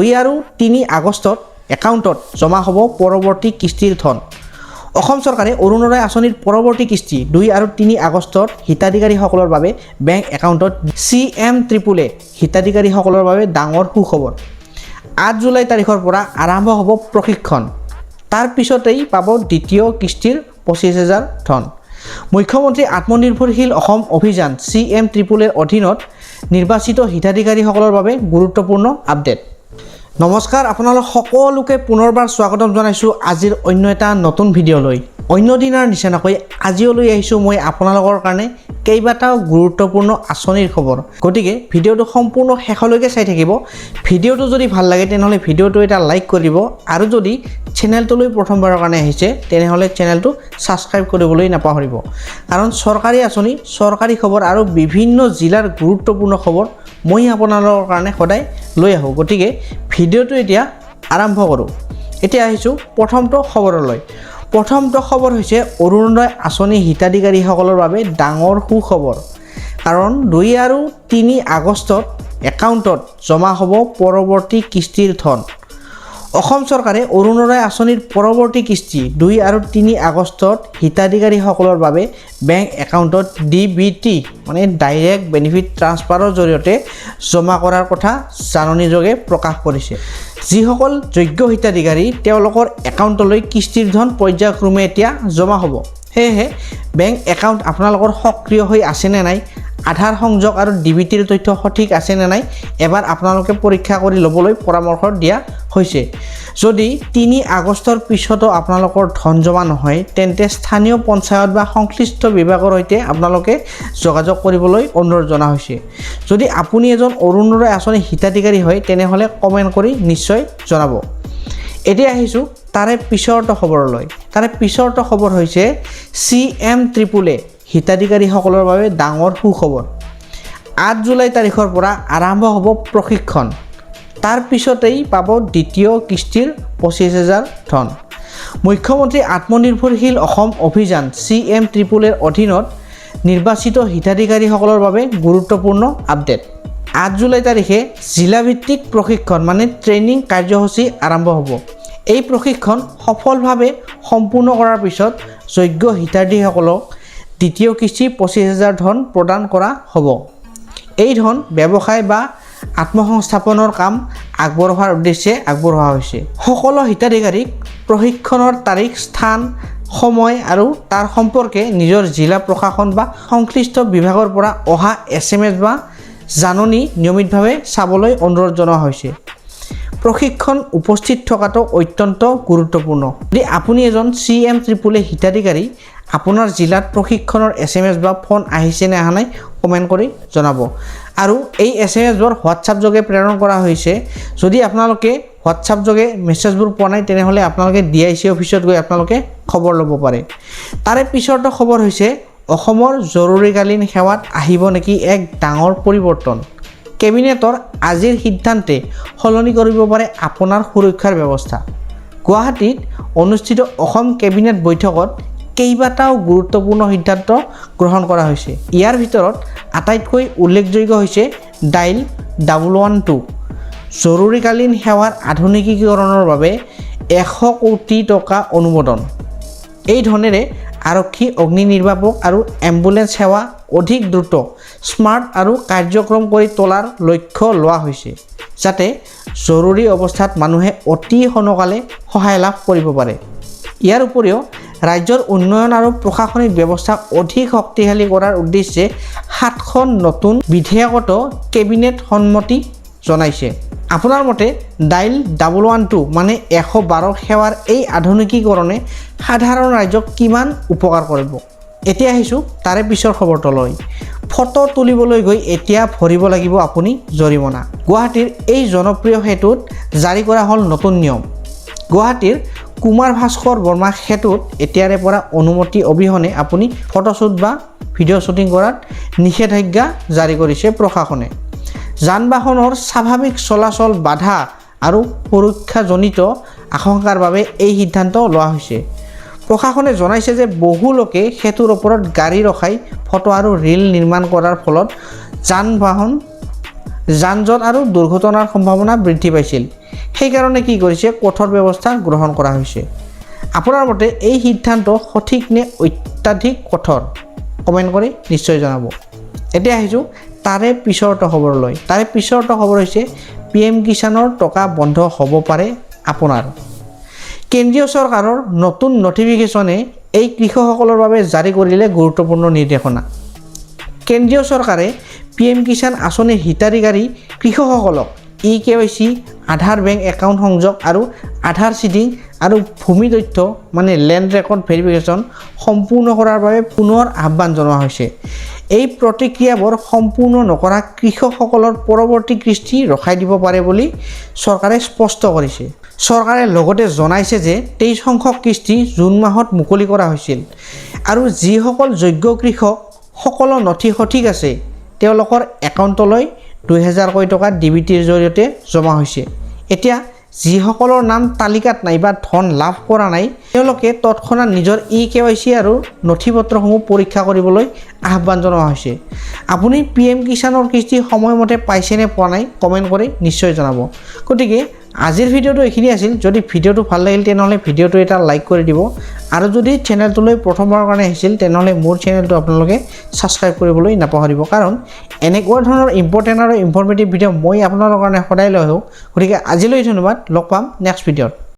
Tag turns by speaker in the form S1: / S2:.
S1: 2 আৰু 3 আগষ্টত একাউণ্টত জমা হ'ব পৰৱৰ্তী কিস্তিৰ ধন। অসম চৰকাৰে অৰুণোদয় আঁচনিৰ পৰৱৰ্তী কিস্তি 2 আৰু 3 আগষ্টত হিতাধিকাৰীসকলৰ বাবে বেংক একাউণ্টত CM-AAA হিতাধিকাৰীসকলৰ বাবে ডাঙৰ সুখবৰ। 8 জুলাই তাৰিখৰ পৰা আৰম্ভ হ'ব প্ৰশিক্ষণ। তাৰ পিছতেই পাব দ্বিতীয় কিস্তিৰ 25,000 ধন। মুখ্যমন্ত্ৰী আত্মনিৰ্ভৰশীল অসম অভিযান CM-AAAৰ অধীনত নিৰ্বাচিত হিতাধিকাৰীসকলৰ বাবে গুৰুত্বপূৰ্ণ আপডেট। নমস্কাৰ, আপোনালোক সকলোকে পুনৰবাৰ স্বাগতম জনাইছোঁ আজিৰ অন্য এটা নতুন ভিডিঅ'লৈ। অন্য দিনাৰ নিচিনাকৈ আজিও লৈ আহিছোঁ মই আপোনালোকৰ কাৰণে কেইবাটাও গুৰুত্বপূৰ্ণ আঁচনিৰ খবৰ। গতিকে ভিডিঅ'টো সম্পূৰ্ণ শেষলৈকে চাই থাকিব। ভিডিঅ'টো যদি ভাল লাগে তেনেহ'লে ভিডিঅ'টো এটা লাইক কৰিব আৰু যদি চেনেলটোলৈ প্ৰথমবাৰৰ কাৰণে আহিছে তেনেহ'লে চেনেলটো ছাবস্ক্ৰাইব কৰিবলৈ নাপাহৰিব। কাৰণ চৰকাৰী আঁচনি, চৰকাৰী খবৰ আৰু বিভিন্ন জিলাৰ গুৰুত্বপূৰ্ণ খবৰ মই আপোনালোকৰ কাৰণে সদায় লৈ আহোঁ। গতিকে ভিডিঅ'টো এতিয়া আৰম্ভ কৰোঁ। এতিয়া আহিছোঁ প্ৰথমটো খবৰলৈ। প্ৰথমটো খবৰ হৈছে অৰুণোদয় আঁচনি হিতাধিকাৰীসকলৰ বাবে ডাঙৰ সুখবৰ। কাৰণ 2 আৰু 3 আগষ্টত একাউণ্টত জমা হ'ব পৰৱৰ্তী কিস্তিৰ ধন। অসম চৰকাৰে অৰুণোদয় আঁচনিৰ পৰৱৰ্তী কিস্তি 2 আৰু 3 আগষ্টত হিতাধিকাৰীসকলৰ বাবে বেংক একাউণ্টত DBT মানে ডাইৰেক্ট বেনিফিট ট্ৰান্সফাৰৰ জৰিয়তে জমা কৰাৰ কথা জাননীযোগে প্ৰকাশ কৰিছে। যিসকল যোগ্য হিতাধিকাৰী তেওঁলোকৰ একাউণ্টলৈ কিস্তিৰ ধন পৰ্যায়ক্ৰমে এতিয়া জমা হ'ব। সেয়েহে বেংক একাউণ্ট আপোনালোকৰ সক্ৰিয় হৈ আছেনে নাই, আধাৰ সংযোগ আৰু DBTৰ তথ্য সঠিক আছেনে নাই এবাৰ আপোনালোকে পৰীক্ষা কৰি ল'বলৈ পৰামৰ্শ দিয়া হৈছে। যদি 3 আগষ্টৰ পিছতো আপোনালোকৰ ধন জমা নহয় তেন্তে স্থানীয় পঞ্চায়ত বা সংশ্লিষ্ট বিভাগৰ সৈতে আপোনালোকে যোগাযোগ কৰিবলৈ অনুৰোধ জনা হৈছে। যদি আপুনি এজন অৰুণোদয় আঁচনি হিতাধিকাৰী হয় তেনেহ'লে কমেণ্ট কৰি নিশ্চয় জনাব। এতিয়া আহিছোঁ তাৰে পিছৰটো খবৰলৈ। তাৰে পিছৰটো খবৰ হৈছে CM-AAA হিতাধিকাৰীসকলৰ বাবে ডাঙৰ সুখবৰ। 8 জুলাই তাৰিখৰ পৰা আৰম্ভ হ'ব প্ৰশিক্ষণ। তাৰ পিছতেই পাব দ্বিতীয় কিস্তিৰ 25,000 ধন। মুখ্যমন্ত্ৰী আত্মনিৰ্ভৰশীল অসম অভিযান CM-AAAৰ অধীনত নিৰ্বাচিত হিতাধিকাৰীসকলৰ বাবে গুৰুত্বপূৰ্ণ আপডেট। 8 জুলাই তাৰিখে জিলাভিত্তিক প্ৰশিক্ষণ মানে ট্ৰেইনিং কাৰ্যসূচী আৰম্ভ হ'ব। এই প্ৰশিক্ষণ সফলভাৱে সম্পূৰ্ণ কৰাৰ পিছত যোগ্য হিতাধিকাৰীসকলক দ্বিতীয় কিস্তি 25,000 ধন প্ৰদান কৰা হ'ব। এই ধন ব্যৱসায় বা আত্মসংস্থাপনৰ কাম আগবঢ়োৱাৰ উদ্দেশ্যে আগবঢ়োৱা হৈছে। সকলো হিতাধিকাৰীক প্ৰশিক্ষণৰ তাৰিখ, স্থান, সময় আৰু তাৰ সম্পৰ্কে নিজৰ জিলা প্ৰশাসন বা সংশ্লিষ্ট বিভাগৰ পৰা অহা SMS বা জাননী নিয়মিতভাৱে চাবলৈ অনুৰোধ জনোৱা হৈছে। প্ৰশিক্ষণ উপস্থিত থকাটো অত্যন্ত গুৰুত্বপূৰ্ণ। যদি আপুনি এজন CM-AAA হিতাধিকাৰী আপোনাৰ জিলাত প্ৰশিক্ষণৰ SMS বা ফোন আহিছে নে অহা নাই কমেণ্ট কৰি জনাব। আৰু এই SMSবোৰ হোৱাটছআপ যোগে প্ৰেৰণ কৰা হৈছে। যদি আপোনালোকে হোৱাটছআপ যোগে মেছেজবোৰ পোৱা নাই তেনেহ'লে আপোনালোকে DIC অফিচত গৈ আপোনালোকে খবৰ ল'ব পাৰে। তাৰে পিছৰটো খবৰ হৈছে অসমৰ জৰুৰীকালীন সেৱাত আহিব নেকি এক ডাঙৰ পৰিৱৰ্তন। কেবিনেটৰ আজিৰ সিদ্ধান্তে সলনি কৰিব পাৰে আপোনাৰ সুৰক্ষাৰ ব্যৱস্থা। গুৱাহাটীত অনুষ্ঠিত অসম কেবিনেট বৈঠকত কেইবাটাও গুৰুত্বপূৰ্ণ সিদ্ধান্ত গ্ৰহণ কৰা হৈছে। ইয়াৰ ভিতৰত আটাইতকৈ উল্লেখযোগ্য হৈছে ডাইল 112 জৰুৰীকালীন সেৱাৰ আধুনিকীকৰণৰ বাবে 100 কোটি টকা অনুমোদন। এই ধনেৰে আৰক্ষী, অগ্নি নিৰ্বাপক আৰু এম্বুলেন্স সেৱা অধিক দ্ৰুত, স্মাৰ্ট আৰু কাৰ্যক্ৰম কৰি তোলাৰ লক্ষ্য লোৱা হৈছে যাতে জৰুৰী অৱস্থাত মানুহে অতি সোনকালে সহায় লাভ কৰিব পাৰে। ইয়াৰ উপৰিও ৰাজ্যৰ উন্নয়ন আৰু প্ৰশাসনিক ব্যৱস্থা অধিক শক্তিশালী কৰাৰ উদ্দেশ্যে 7খন নতুন বিধেয়কতো কেবিনেট সন্মতি জনাইছে। আপোনাৰ মতে ডাইল 112 মানে 112 সেৱাৰ এই আধুনিকীকৰণে সাধাৰণ ৰাইজক কিমান উপকাৰ কৰিব? এতিয়া আহিছোঁ তাৰে পিছৰ খবৰটোলৈ। ফটো তুলিবলৈ গৈ এতিয়া ভৰিব লাগিব আপুনি জৰিমনা। গুৱাহাটীৰ এই জনপ্ৰিয় সেতুত জাৰি কৰা হ'ল নতুন নিয়ম। গুৱাহাটীৰ কুমাৰ ভাস্কৰ বৰ্মা সেতুত এতিয়াৰে পৰা অনুমতি অবিহনে আপুনি ফটোশ্বুট বা ভিডিঅ' শ্বুটিং কৰাত নিষেধাজ্ঞা জাৰি কৰিছে প্ৰশাসনে। যান বাহনৰ স্বাভাৱিক চলাচল বাধা আৰু সুৰক্ষাজনিত আশংকাৰ বাবে এই সিদ্ধান্ত লোৱা হৈছে। প্ৰশাসনে জনাইছে যে বহু লোকে সেতুৰ ওপৰত গাড়ী ৰখাই ফটো আৰু ৰিল নিৰ্মাণ কৰাৰ ফলত যান বাহন যান-জঁট আৰু দুৰ্ঘটনাৰ সম্ভাৱনা বৃদ্ধি পাইছিল। সেইকাৰণে কি কৰিছে কঠোৰ ব্যৱস্থা গ্ৰহণ কৰা হৈছে। আপোনাৰ মতে এই সিদ্ধান্ত সঠিক নে অত্যাধিক কঠোৰ? কমেণ্ট কৰি নিশ্চয় জনাব। এতিয়া আহিছোঁ তাৰে পিছৰটো খবৰলৈ। তাৰে পিছৰটো খবৰ হৈছে PM কিষাণৰ টকা বন্ধ হ'ব পাৰে আপোনাৰ। কেন্দ্ৰীয় চৰকাৰৰ নতুন নটিফিকেশ্যনে এই কৃষকসকলৰ বাবে জাৰি কৰিলে গুৰুত্বপূৰ্ণ নিৰ্দেশনা। কেন্দ্ৰীয় চৰকাৰে PM কিষাণ আঁচনিৰ হিতাধিকাৰী কৃষকসকলক eKYC, আধাৰ বেংক একাউণ্ট সংযোগ আৰু আধাৰ চিডিং আৰু ভূমি তথ্য লেণ্ড ৰেকৰ্ড ভেৰিফিকেশ্যন সম্পূৰ্ণ কৰাৰ বাবে পুনৰ আহ্বান জনোৱা হৈছে। এই প্ৰতিক্ৰিয়াবোৰ সম্পূৰ্ণ নকৰা কৃষকসকলৰ পৰৱৰ্তী কিস্তি ৰখাই দিব পাৰে বুলি চৰকাৰে স্পষ্ট কৰিছে। চৰকাৰে লগতে জনাইছে যে 23 সংখ্যক কিস্তি জুন মাহত মুকলি কৰা হৈছিল আৰু যিসকল যোগ্য কৃষক সকলো নথি সঠিক আছে তেওঁলোকৰ একাউণ্টলৈ 2000 টকা DBTৰ জৰিয়তে জমা হৈছে। এতিয়া যিসকলৰ নাম তালিকাত নাই বা ধন লাভ কৰা নাই তেওঁলোকে তৎক্ষণাত নিজৰ eKYC আৰু নথিপত্ৰসমূহ পৰীক্ষা কৰিবলৈ আহ্বান জনোৱা হৈছে। আপুনি PM কিষাণৰ কিস্তি সময়মতে পাইছে নে পোৱা নাই কমেণ্ট কৰি নিশ্চয় জনাব। গতিকে আজিৰ ভিডিঅ'টো এইখিনি আছিল। যদি ভিডিঅ'টো ভাল লাগিল তেনেহ'লে ভিডিঅ'টো এটা লাইক কৰি দিব আৰু যদি চেনেলটোলৈ প্ৰথমবাৰৰ কাৰণে আহিছিল তেনেহ'লে মোৰ চেনেলটো আপোনালোকে ছাবস্ক্ৰাইব কৰিবলৈ নাপাহৰিব, কাৰণ এনেকুৱা ধৰণৰ ইম্পৰ্টেণ্ট আৰু ইনফৰ্মেটিভ ভিডিঅ' মই আপোনালোকৰ কাৰণে সদায় লৈ আহোঁ। গতিকে আজিলৈ ধন্যবাদ, লগ পাম নেক্সট ভিডিঅ'ত।